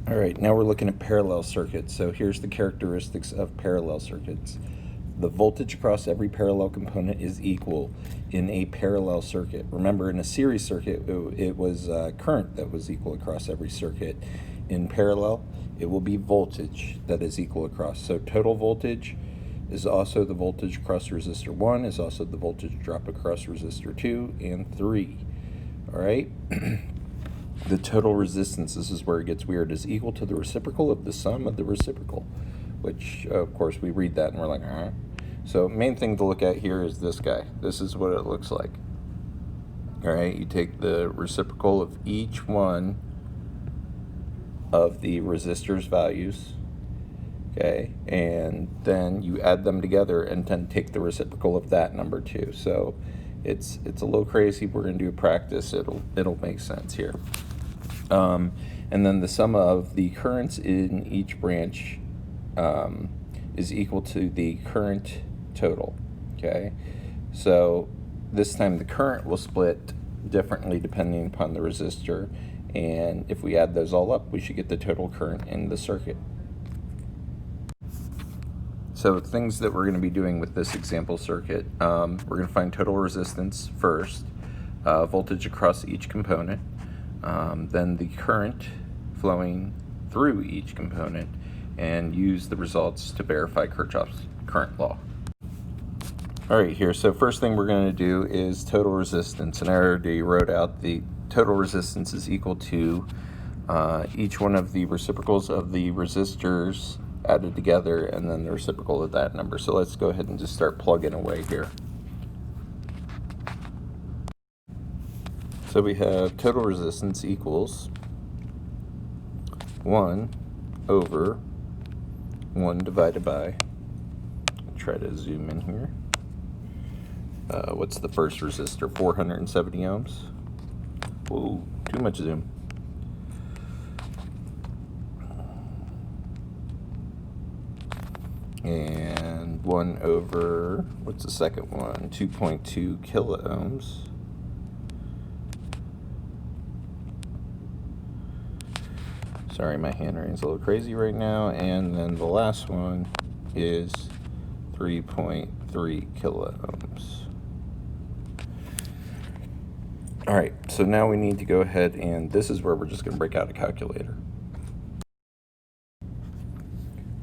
All right, now we're looking at parallel circuits. So here's the characteristics of parallel circuits. The voltage across every parallel component is equal in a parallel circuit. Remember, in a series circuit, it was current that was equal across every circuit. In parallel, it will be voltage that is equal across. So total voltage is also the voltage across resistor 1, is also the voltage drop across resistor 2 and 3. All right? The total resistance, this is where it gets weird, is equal to the reciprocal of the sum of the reciprocal, which, of course, we read that and we're like, ah. So main thing to look at here is this guy. This is what it looks like. All right, you take the reciprocal of each one of the resistor's values, okay, and then you add them together and then take the reciprocal of that number too. So it's a little crazy. We're going to do a practice. It'll make sense here. And then the sum of the currents in each branch is equal to the current total, okay? So this time the current will split differently depending upon the resistor, and if we add those all up, we should get the total current in the circuit. So things that we're going to be doing with this example circuit, we're going to find total resistance first, voltage across each component, then the current flowing through each component, and use the results to verify Kirchhoffs current law. All right, here, so first thing we're going to do is total resistance, and I already wrote out the total resistance is equal to each one of the reciprocals of the resistors added together, and then the reciprocal of that number. So let's go ahead and just start plugging away here. So we have total resistance equals 1 over 1 divided by, try to zoom in here. What's the first resistor? 470 ohms. Whoa, too much zoom. And 1 over, what's the second one? 2.2 kilo ohms. Sorry, my handwriting's a little crazy right now. And then the last one is 3.3 kilo ohms. All right, so now we need to go ahead, and this is where we're just going to break out a calculator.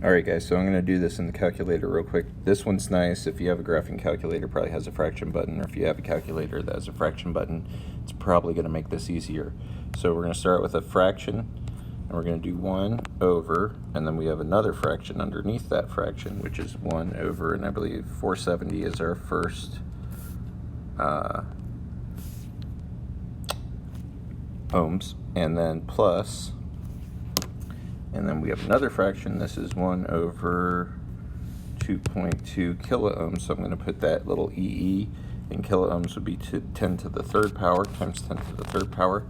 All right, guys, so I'm going to do this in the calculator real quick. This one's nice. If you have a graphing calculator, it probably has a fraction button, or if you have a calculator that has a fraction button, it's probably going to make this easier. So we're going to start with a fraction, and we're going to do 1 over, and then we have another fraction underneath that fraction, which is 1 over, and I believe 470 is our first ohms, and then plus, and then we have another fraction. This is 1 over 2.2 kilo ohms, so I'm going to put that little EE, and kilo ohms would be 10 to the third power times 10 to the third power,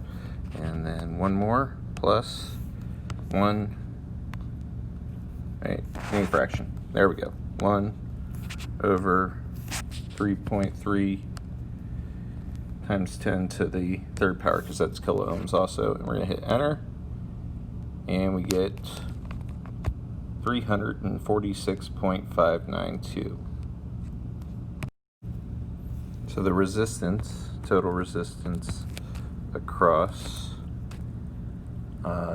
and then one more, plus 1, right, any fraction, there we go, 1 over 3.3 times 10 to the third power, because that's kilo ohms also, and we're going to hit enter, and we get 346.592. So the resistance, total resistance across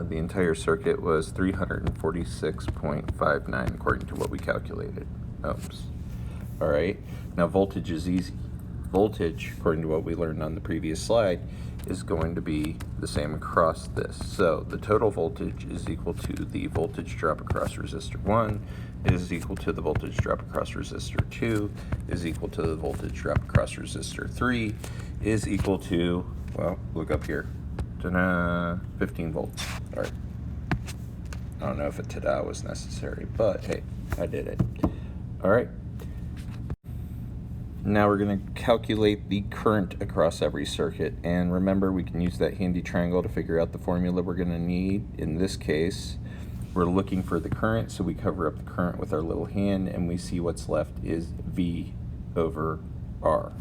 the entire circuit was 346.59 according to what we calculated, ohms. All right, now voltage is easy. Voltage, according to what we learned on the previous slide, is going to be the same across this. So the total voltage is equal to the voltage drop across resistor 1 is equal to the voltage drop across resistor 2 is equal to the voltage drop across resistor 3 is equal to, well, look up here, 15 volts. All right. I don't know if a ta-da was necessary, but hey, I did it. All right. Now we're going to calculate the current across every circuit, and remember, we can use that handy triangle to figure out the formula we're going to need. In this case, we're looking for the current, so we cover up the current with our little hand, and we see what's left is V over R.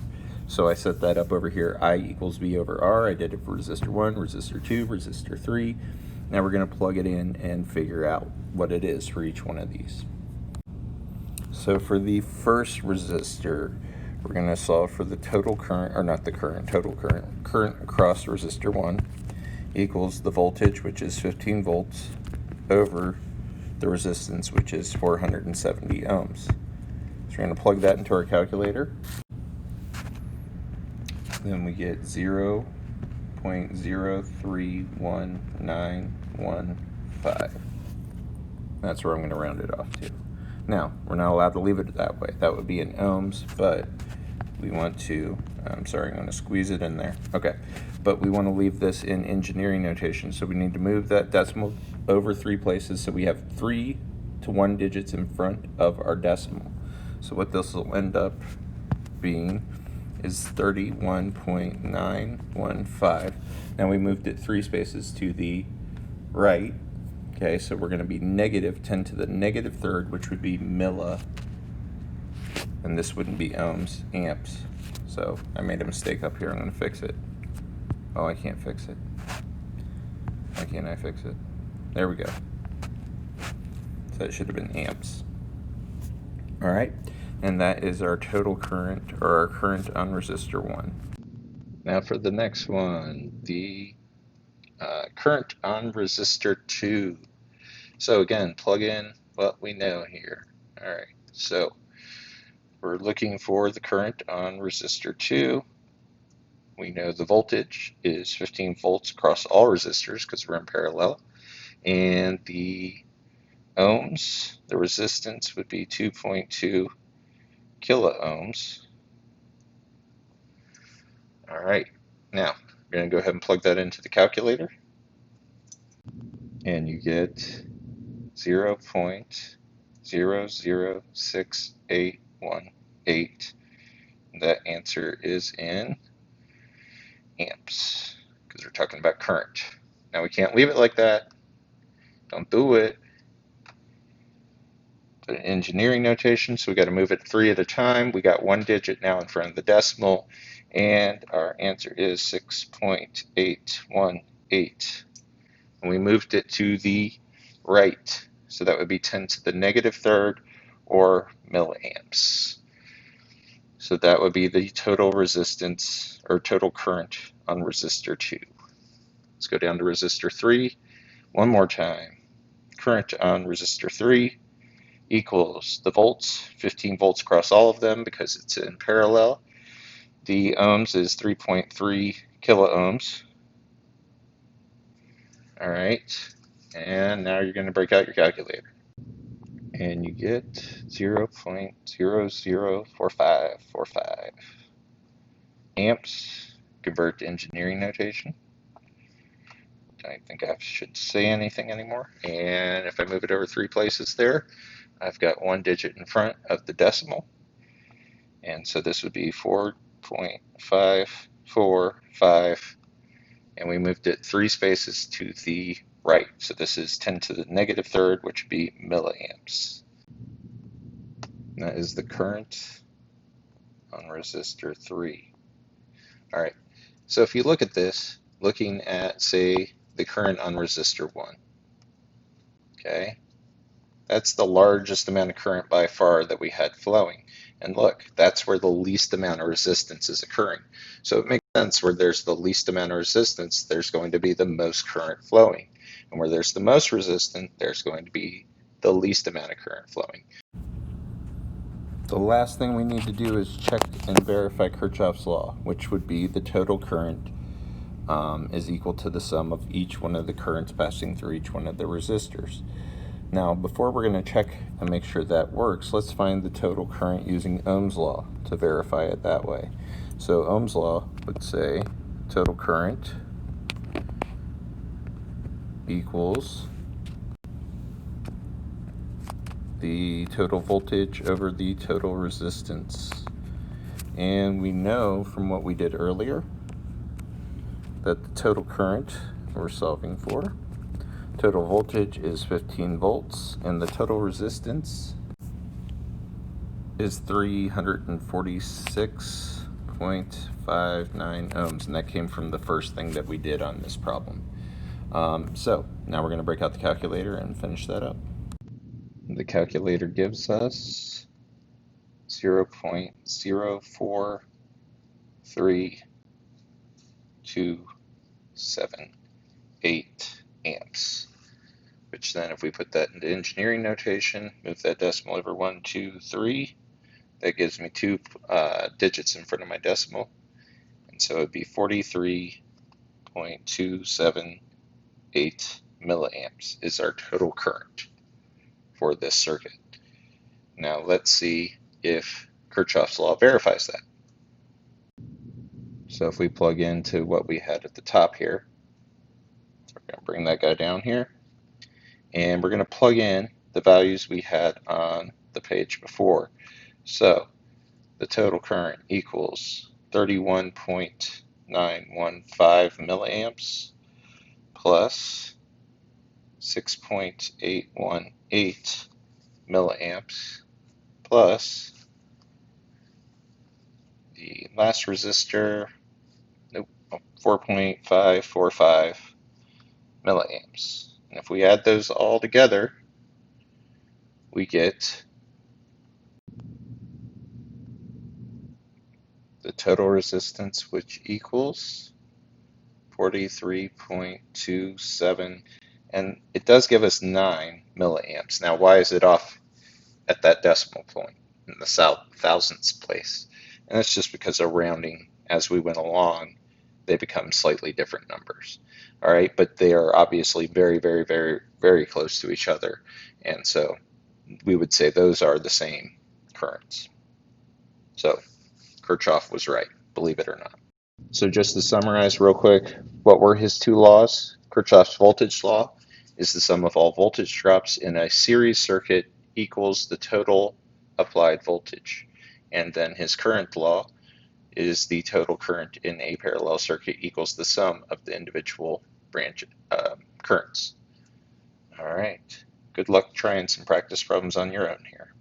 So I set that up over here, I equals V over R. I did it for resistor 1, resistor 2, resistor 3, Now we're going to plug it in and figure out what it is for each one of these. So for the first resistor, we're going to solve for the total current, or not the current, total current across resistor 1 equals the voltage, which is 15 volts, over the resistance, which is 470 ohms. So we're going to plug that into our calculator. Then we get 0.031915. That's where I'm going to round it off to. Now, we're not allowed to leave it that way. That would be in ohms, but we want to, I'm sorry, I'm going to squeeze it in there. Okay, but we want to leave this in engineering notation, so we need to move that decimal over 3 places, so we have 3 to 1 digits in front of our decimal. So what this will end up being is 31.915. Now we moved it 3 spaces to the right. Okay, so we're going to be negative 10 to the negative third, which would be milli, and this wouldn't be ohms, amps. So I made a mistake up here. I'm going to fix it. Oh, I can't fix it. Why can't I fix it? There we go. So it should have been amps. All right, and that is our total current, or our current on resistor 1. Now for the next one, the current on resistor 2. So again, plug in what we know here. All right, so we're looking for the current on resistor 2. We know the voltage is 15 volts across all resistors because we're in parallel. And the ohms, the resistance would be 2.2 kilo ohms. All right, now we're going to go ahead and plug that into the calculator. And you get 0.006818. That answer is in amps, because we're talking about current. Now we can't leave it like that. Don't do it. Put an engineering notation, so we got to move it 3 at a time. We got 1 digit now in front of the decimal, and our answer is 6.818. And we moved it to the right, so that would be 10 to the negative third, or milliamps. So that would be the total resistance, or total current on resistor 2. Let's go down to resistor 3 one more time. Current on resistor 3 equals the volts, 15 volts across all of them because it's in parallel. The ohms is 3.3 kilo ohms. All right, and now you're going to break out your calculator. And you get 0.004545 amps. Convert to engineering notation. I think I should say anything anymore. And if I move it over 3 places there, I've got 1 digit in front of the decimal. And so this would be 4.545. And we moved it 3 spaces to the right. So this is 10 to the negative third, which would be milliamps. And that is the current on resistor 3. All right, so if you look at this, looking at, say, the current on resistor 1, okay, that's the largest amount of current by far that we had flowing. And look, that's where the least amount of resistance is occurring. So it makes sense, where there's the least amount of resistance, there's going to be the most current flowing. And where there's the most resistance, there's going to be the least amount of current flowing. The last thing we need to do is check and verify Kirchhoffs Law, which would be the total current is equal to the sum of each one of the currents passing through each one of the resistors. Now, before we're going to check and make sure that works, let's find the total current using Ohm's law to verify it that way. So Ohm's law would say total current equals the total voltage over the total resistance. And we know from what we did earlier that the total current we're solving for, total voltage is 15 volts, and the total resistance is 346.59 ohms, and that came from the first thing that we did on this problem. So now we're going to break out the calculator and finish that up. The calculator gives us 0.04327 amps, which then if we put that into engineering notation, move that decimal over 1, 2, 3, that gives me two digits in front of my decimal, and so it'd be 43.278 milliamps is our total current for this circuit. Now let's see if Kirchhoffs law verifies that. So if we plug into what we had at the top here, we're going to bring that guy down here, and we're going to plug in the values we had on the page before. So the total current equals 31.915 milliamps plus 6.818 milliamps plus the last resistor, 4.545 milliamps. And if we add those all together, we get the total resistance, which equals 43.27, and it does give us 9 milliamps. Now, why is it off at that decimal point in the thousandths place? And that's just because of rounding. As we went along, they become slightly different numbers. All right, but they are obviously very, very, very, very close to each other, and so we would say those are the same currents. So Kirchhoff was right, believe it or not. So just to summarize real quick, what were his two laws? Kirchhoff's voltage law is the sum of all voltage drops in a series circuit equals the total applied voltage. And then his current law is the total current in a parallel circuit equals the sum of the individual branch currents. All right. Good luck trying some practice problems on your own here.